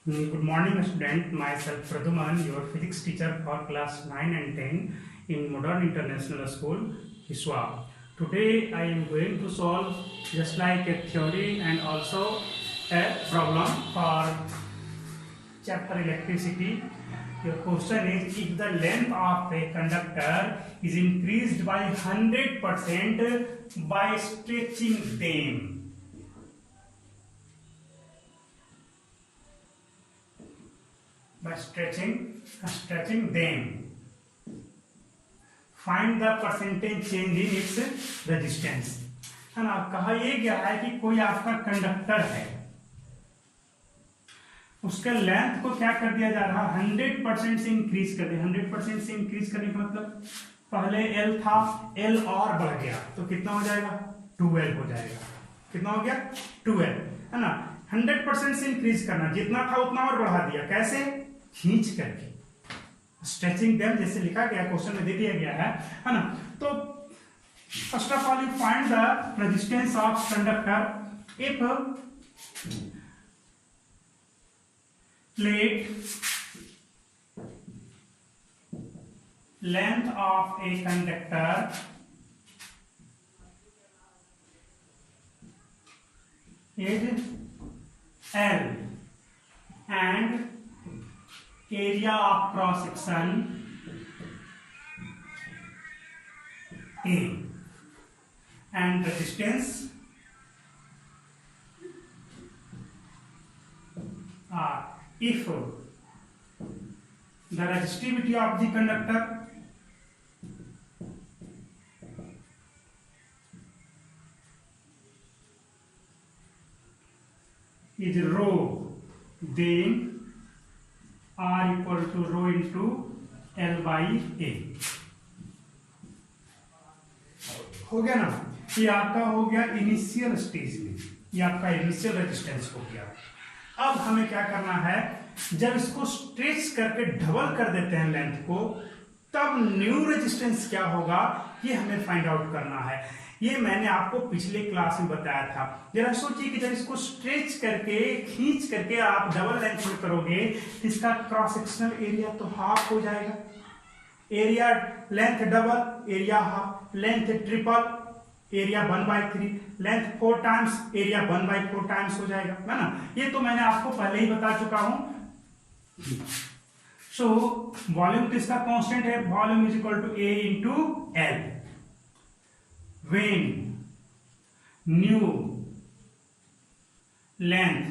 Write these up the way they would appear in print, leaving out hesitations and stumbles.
Good morning, student. Myself Praduman, your physics teacher for class 9 and 10 in Modern International School, Hiswa. Today I am going to solve just like a theory and also a problem for chapter electricity. Your question is, if the length of a conductor is increased by 100% by stretching them. By stretching them, find the percentage change in its resistance. है ना। कहा यह गया है कि कोई आपका conductor है, उसके लेंथ को क्या कर दिया जा रहा है, 100% से इंक्रीज कर दिया। 100% से इंक्रीज करने का मतलब पहले L था, L और बढ़ गया तो कितना हो जाएगा, 12 हो जाएगा। कितना हो गया, 12, है ना। 100% से इंक्रीज करना, जितना था उतना और बढ़ा दिया। कैसे, खींच करके, स्ट्रेचिंग देम, जैसे लिखा गया क्वेश्चन में दे दिया गया है ना। तो first of all you find the resistance of conductor if plate length of a conductor is L and area of cross section A and resistance R. If the resistivity of the conductor is rho, then R equal to rho into L by A। हो गया ना। ये आपका हो गया initial stage में, ये आपका इनिशियल रेजिस्टेंस हो गया। अब हमें क्या करना है, जब इसको स्ट्रेच करके डबल कर देते हैं लेंथ को, तब न्यू रेजिस्टेंस क्या होगा, ये हमें फाइंड आउट करना है। ये मैंने आपको पिछले क्लास में बताया था। जरा सोचिए कि जब इसको स्ट्रेच करके, खींच करके आप डबल लेंथ में करोगे, इसका क्रॉस सेक्शनल एरिया तो हाफ हो जाएगा। Area length double, area half, length triple, area 1/3, length 4 times, area 1/4 times हो जाएगा, है ना। ये तो मैंने आपको पहले ही बता चुका हूं। सो वॉल्यूम किसका कांस्टेंट है, volume is equal to A into L। when new length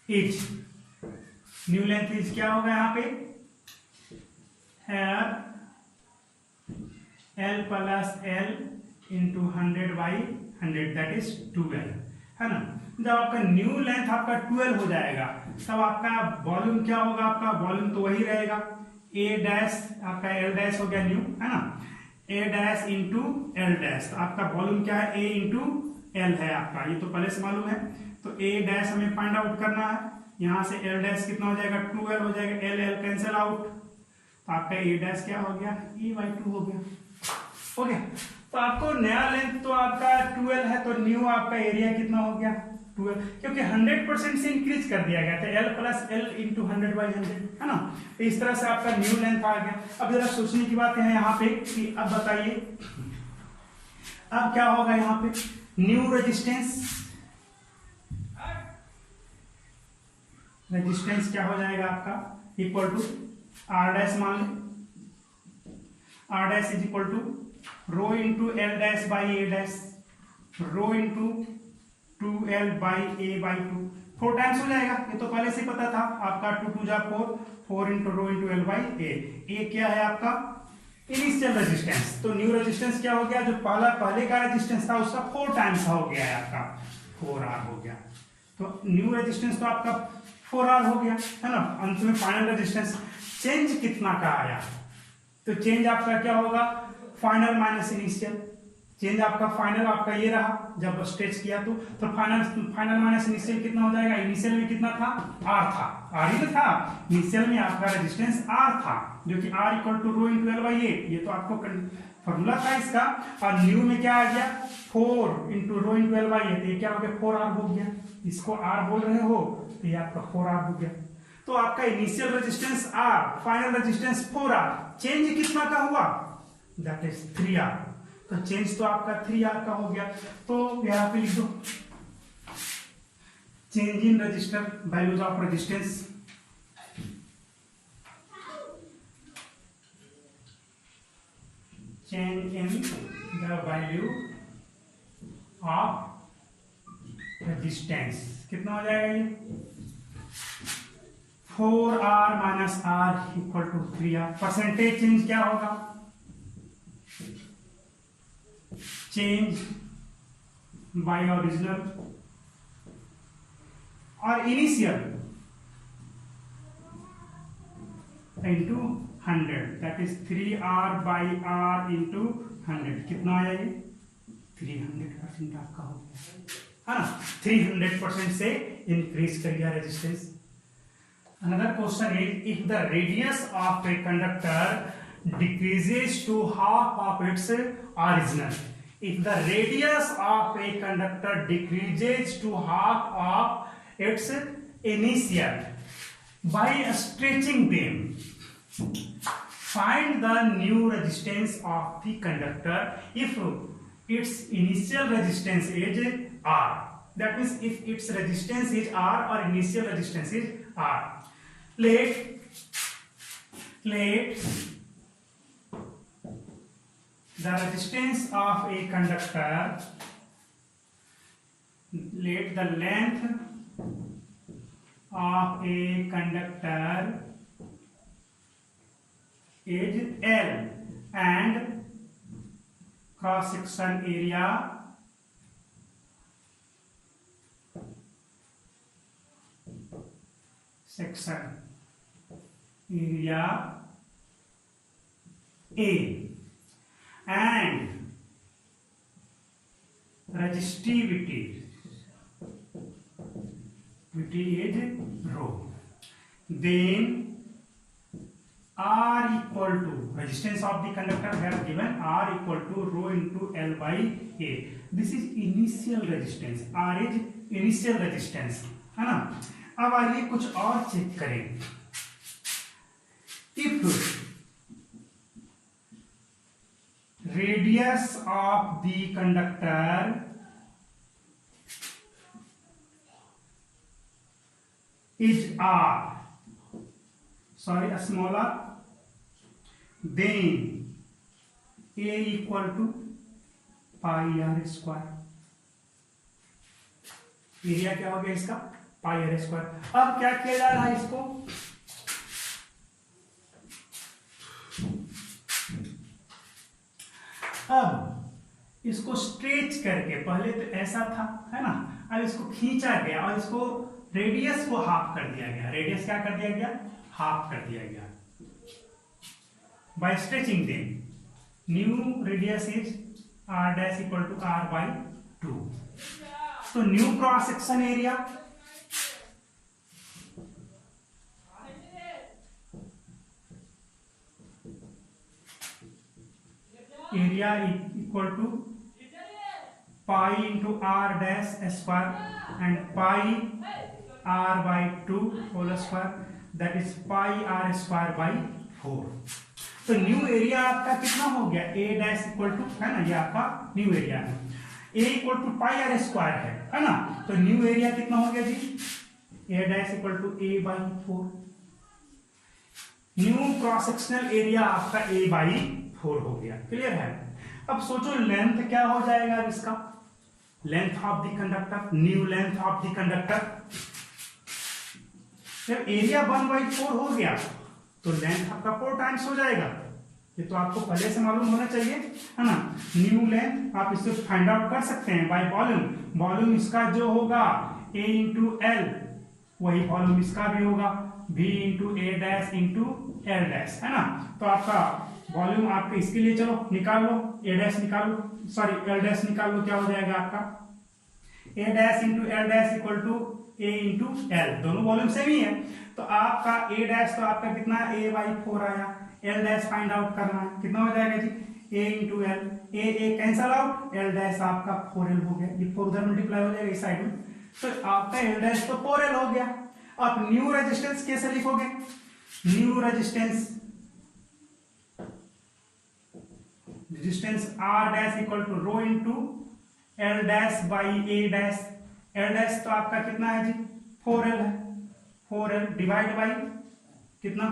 is, new length is क्या होगा यहाँ पे, L plus L into 100/100 that is 12, है ना। जब आपका न्यू लेंथ आपका 12 हो जाएगा, तब आपका वॉल्यूम क्या होगा, आपका वॉल्यूम तो वही रहेगा, A डैश, आपका L डैश हो गया न्यू, है ना। A dash into L dash, तो आपका वॉल्यूम क्या है, A इंटू L है आपका, ये तो पहले से मालूम है। तो A डैश हमें फाइंड आउट करना है। यहाँ से L डैश कितना हो जाएगा, 12 हो जाएगा, L कैंसिल आउट, तो आपका A डैश क्या हो गया, A/2 हो गया। हो गया। तो आपको नया लेंथ तो आपका 12 है, तो न्यू आपका एरिया कितना हो गया, 12, क्योंकि 100% से इंक्रीज कर दिया गया था, L प्लस L इंटू 100/100, है ना। तो इस तरह से आपका न्यू लेंथ आ गया। अब जरा सोचने की बात है यहाँ पे कि अब बताइए, अब क्या होगा यहाँ पे, न्यू रेजिस्टेंस, रेजिस्टेंस क्या हो जाएगा आपका, इक्वल टू R डैश, मान ले R dash is equal to rho into L dash by A dash, rho into 2L by A/2, 4 times हो जाएगा, ये तो पहले से पता था आपका, 2 जा 4, 4 into rho into L by A क्या है आपका, इनिशियल रेजिस्टेंस। तो न्यू रेजिस्टेंस क्या हो गया, जो पहले का रेजिस्टेंस था उसका 4 टाइम्स हो गया है आपका, 4R हो गया। तो न्यू रेजिस्टेंस तो आपका 4R हो गया, है ना। अंत में फाइनल रेजिस्टेंस चेंज कितना का आया, तो चेंज आपका क्या होगा, फाइनल माइनस इनिशियल। चेंज आपका फाइनल आपका ये रहा, जब स्ट्रेच किया तो फाइनल माइनस इनिशियल कितना हो जाएगा, इनिशियल में कितना था, R था, R ही था, इनिशियल में आपका रेजिस्टेंस R था, जो कि R equal to rho into L by A। ये तो आपको फॉर्मूला था इसका। और न्यू में क्या आ गया 4 into rho into L by, तो ये क्या हो गया 4R हो गया। इसको R बोल रहे हो तो ये आपका 4R हो गया। तो आपका initial resistance R, final resistance 4R, change कितना का हुआ दैट इज 3R। तो चेंज तो आपका 3R का हो गया। तो यहाँ पे लिख दो change in register values of resistance. Change in the value of resistance कितना हो जाएगा ये 4R minus R equal to 3R। Percentage change क्या होगा चेंज बाय ओरिजिनल और initial into 100 that is 3R by R into 100 कितना आया ये 300% आपका हो गया है ना। 300% से इंक्रीज कर गया resistance. Another question is if the radius of a conductor decreases to half of its original. If the radius of a conductor decreases to half of its initial by stretching them, find the new resistance of the conductor if its initial resistance is R. That means if its resistance is R or initial resistance is R. Let the resistance of a conductor, let the length of a conductor is L and cross section area A and resistivity is rho, then R equal to resistance of the conductor have given R equal to rho into L by A. This is initial resistance, R is initial resistance है ना। अब आइए कुछ और check करें। If radius of the conductor is R, sorry a smaller, then A equal to pi R square। Area क्या हो गया इसका पाई आर स्क्वायर। अब क्या किया जा रहा है इसको अब इसको स्ट्रेच करके, पहले तो ऐसा था है ना, अब इसको खींचा गया और इसको रेडियस को हाफ कर दिया गया। रेडियस क्या कर दिया गया हाफ कर दिया गया by stretching them. New radius is R dash equal to R by 2। तो new cross section area equal to pi into R dash square and pi R by 2 whole square that is pi R square by 4। तो new area आपका कितना हो गया A dash equal to है ना, ये आपका न्यू एरिया है। A equal to pi R square है ना, तो न्यू एरिया कितना हो गया जी A dash equal to A by 4। New cross sectional area आपका A बाई 4 हो गया। क्लियर है। अब सोचो लेंथ क्या हो जाएगा अब इसका, length of the conductor, new length of the conductor. जब एरिया 1/4 हो गया तो लेंथ आपका 4 टाइम्स हो जाएगा। ये तो आपको पहले से मालूम होना चाहिए है ना। न्यू लेंथ आप इससे फाइंड आउट कर सकते हैं बाय वॉल्यूम। वॉल्यूम इसका जो होगा A इंटू एल, वही वॉल्यूम इसका भी होगा V into A dash into L dash है ना। तो आपका वॉल्यूम आपके इसके लिए चलो निकाल लो, A डैश निकाल लो, सॉरी L डैश निकाल लो, क्या हो जाएगा आपका A dash into L dash equal to A into L, दोनों वॉल्यूम सेम ही है। तो आपका A डैश तो आपका कितना A बाई 4 आया, L डैश फाइंड आउट करना है, कितना हो जाएगा जी ए इंटू एल, ए कैंसल आउट, एल डैश आपका 4L हो गया, ये 4 उधर मल्टीप्लाई हो जाएगा इस साइड में, तो आपका एल डैश तो 4L हो गया। अब न्यू रेजिस्टेंस कैसे लिखोगे, new resistance R dash equal to rho into L dash by A dash, L dash तो आपका कितना है जी 4L है, 4L डिवाइड बाई कितना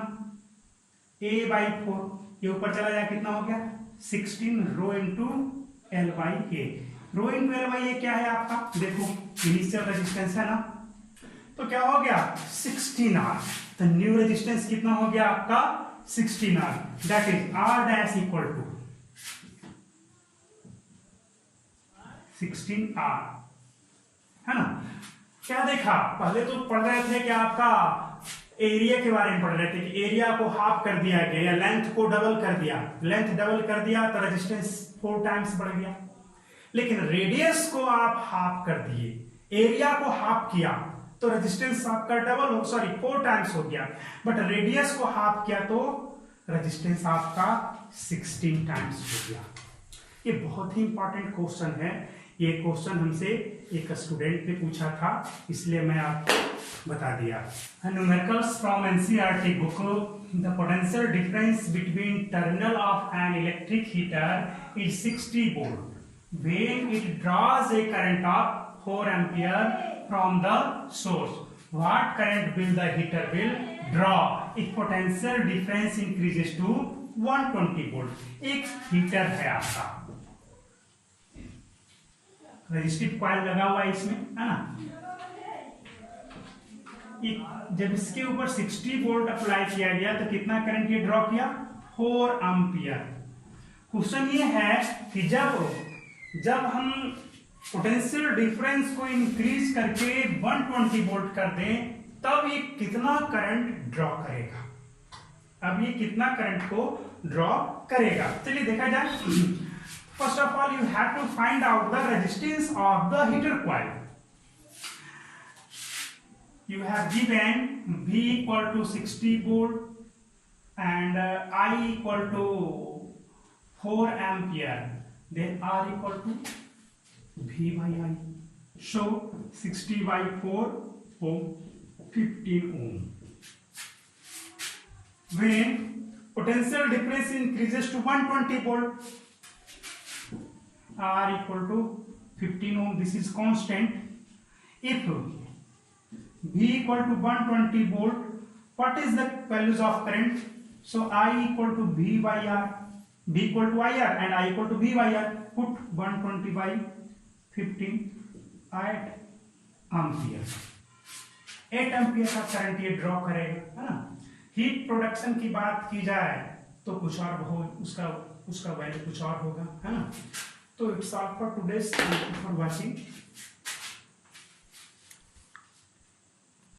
a बाई 4, ये ऊपर चला जाए कितना हो गया 16 rho into L by A, rho into L by A क्या है आपका, देखो इनिशियल रेजिस्टेंस है ना, तो क्या हो गया 16R, तो न्यू रेजिस्टेंस कितना हो गया आपका 16R, that is R dash equal to 16R, है ना। क्या देखा, पहले तो पढ़ रहे थे कि आपका एरिया के बारे में पढ़ रहे थे कि एरिया को हाफ कर दिया गया या लेंथ को डबल कर दिया, लेंथ डबल कर दिया तो रेजिस्टेंस 4 टाइम्स बढ़ गया, लेकिन रेडियस को आप हाफ कर दिए, एरिया को हाफ किया तो रेजिस्टेंस आपका डबल हो, सॉरी 4 टाइम्स हो गया, बट रेडियस को हाफ किया तो रेजिस्टेंस आपका 16 टाइम्स हो गया। ये बहुत ही इंपॉर्टेंट क्वेश्चन है, ये क्वेश्चन हमसे एक स्टूडेंट ने पूछा था, इसलिए मैं आपको बता दिया। Numericals from NCERT book, the potential difference between terminal of an electric heater is 60 volt when it draws a current of 4 ampere from the source, what current will the heater will draw if potential difference increases to 120 volt. एक heater है आपका, resistive coil लगा हुआ है इसमें, है ना, जब इसके ऊपर 60 वोल्ट अप्लाई किया गया तो कितना करंट ये ड्रॉ किया 4 एम्पियर। क्वेश्चन ये है कि जब हम पोटेंशियल डिफरेंस को इंक्रीज करके 120 वोल्ट कर दें तब ये कितना करंट ड्रॉ करेगा, अब ये कितना करंट को ड्रॉ करेगा, चलिए देखा जाए। First of all, you have to find out the resistance of the heater coil. You have given V equal to 60 volt and I equal to 4 ampere. Then R equal to V by I. So 60 by 4 ohm, 15 ohm. When potential difference increases to 120 volt, R equal to 15 ohm, this is constant. If V equal to 120 volt, what is the values of current? So I equal to V by R, V equal to IR and I equal to V by R. Put 120 by 15 at ampere, 8 ampere का current ये draw करेगा, है ना। Heat production की बात की जाए तो कुछ और बहुत उसका वैल्यू कुछ और होगा, है ना। तो it's all for today, thank you for watching.